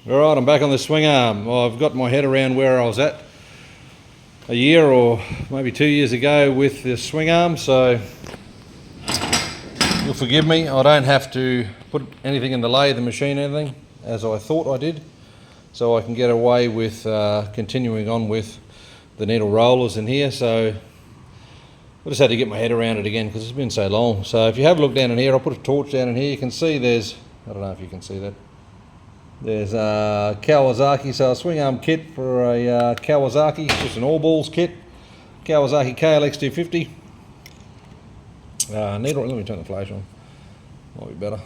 Alright, I'm back on the swing arm. Well, I've got my head around where I was at a year or maybe 2 years ago with the swing arm, so you'll forgive me. I don't have to put anything in the lathe, the machine, anything, as I thought I did. So I can get away with continuing on with the needle rollers in here. So I just had to get my head around it again because it's been so long. So if you have a look down in here, I'll put a torch down in here. You can see there's, I don't know if you can see that, there's a Kawasaki, so a swing arm kit for a Kawasaki, just an all balls kit, Kawasaki KLX 250. Needle, let me turn the flash on, might be better.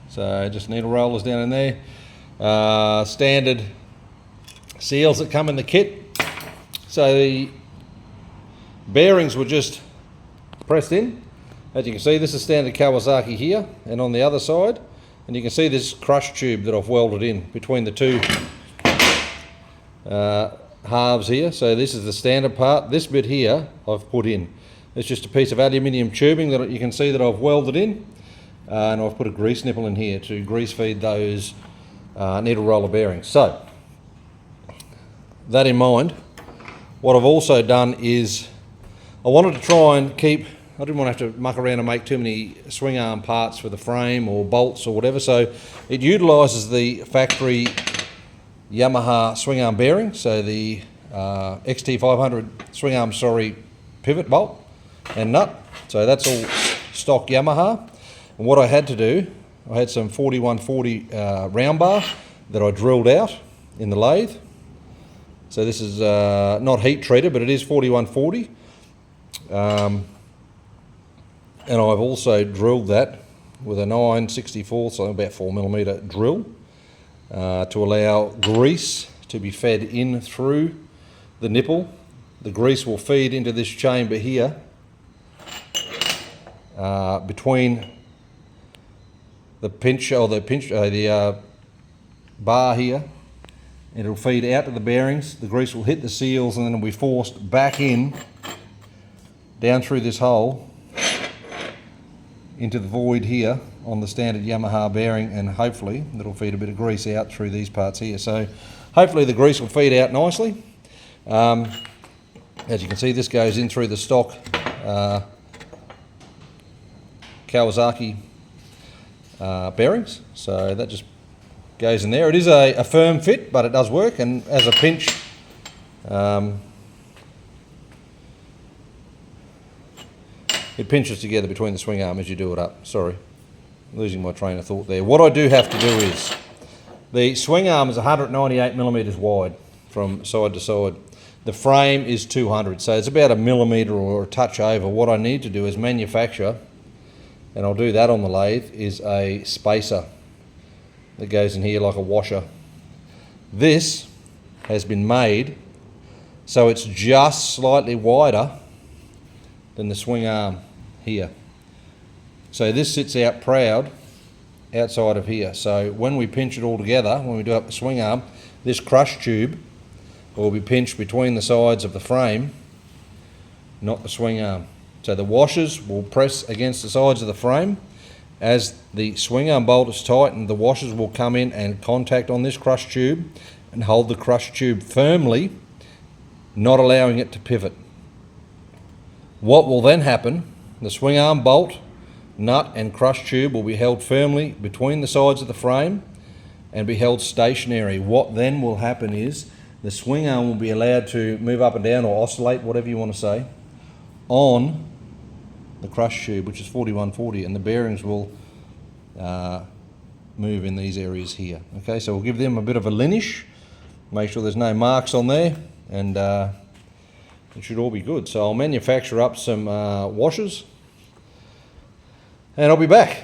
So just needle rollers down in there, standard seals that come in the kit. So the bearings were just pressed in. As you can see, this is standard Kawasaki here, and on the other side, and you can see this crush tube that I've welded in between the two halves here. So this is the standard part. This bit here I've put in. It's just a piece of aluminium tubing that you can see that I've welded in, and I've put a grease nipple in here to grease feed those needle roller bearings. So that in mind, what I've also done is I wanted to try and keep, I didn't want to have to muck around and make too many swing arm parts for the frame or bolts or whatever, so it utilises the factory Yamaha swing arm bearing, so the XT500 swing arm pivot bolt and nut, so that's all stock Yamaha. And what I had to do, I had some 4140 round bar that I drilled out in the lathe. So this is not heat treated, but it is 4140. And I've also drilled that with a 9/64, so about 4mm drill, to allow grease to be fed in through the nipple. The grease will feed into this chamber here, between the the bar here. It'll feed out to the bearings. The grease will hit the seals, and then it'll be forced back in, down through this hole, into the void here on the standard Yamaha bearing, and hopefully that'll feed a bit of grease out through these parts here. So hopefully the grease will feed out nicely. As you can see, this goes in through the stock Kawasaki bearings, so that just goes in there. It is a firm fit, but it does work, and as a pinch, it pinches together between the swing arm as you do it up. Sorry, losing my train of thought there. What I do have to do is, the swing arm is 198mm wide from side to side. The frame is 200, so it's about a millimetre or a touch over. What I need to do is manufacture, and I'll do that on the lathe, is a spacer that goes in here like a washer. This has been made so it's just slightly wider than the swing arm here. So this sits out proud outside of here. So when we pinch it all together, when we do up the swing arm, this crush tube will be pinched between the sides of the frame, not the swing arm. So the washers will press against the sides of the frame. As the swing arm bolt is tightened, the washers will come in and contact on this crush tube and hold the crush tube firmly, not allowing it to pivot. What will then happen, the swing arm bolt, nut and crush tube will be held firmly between the sides of the frame and be held stationary. What then will happen is the swing arm will be allowed to move up and down, or oscillate, whatever you want to say, on the crush tube, which is 4140, and the bearings will move in these areas here. Okay, so we'll give them a bit of a linish, make sure there's no marks on there, and it should all be good. So I'll manufacture up some washers, and I'll be back.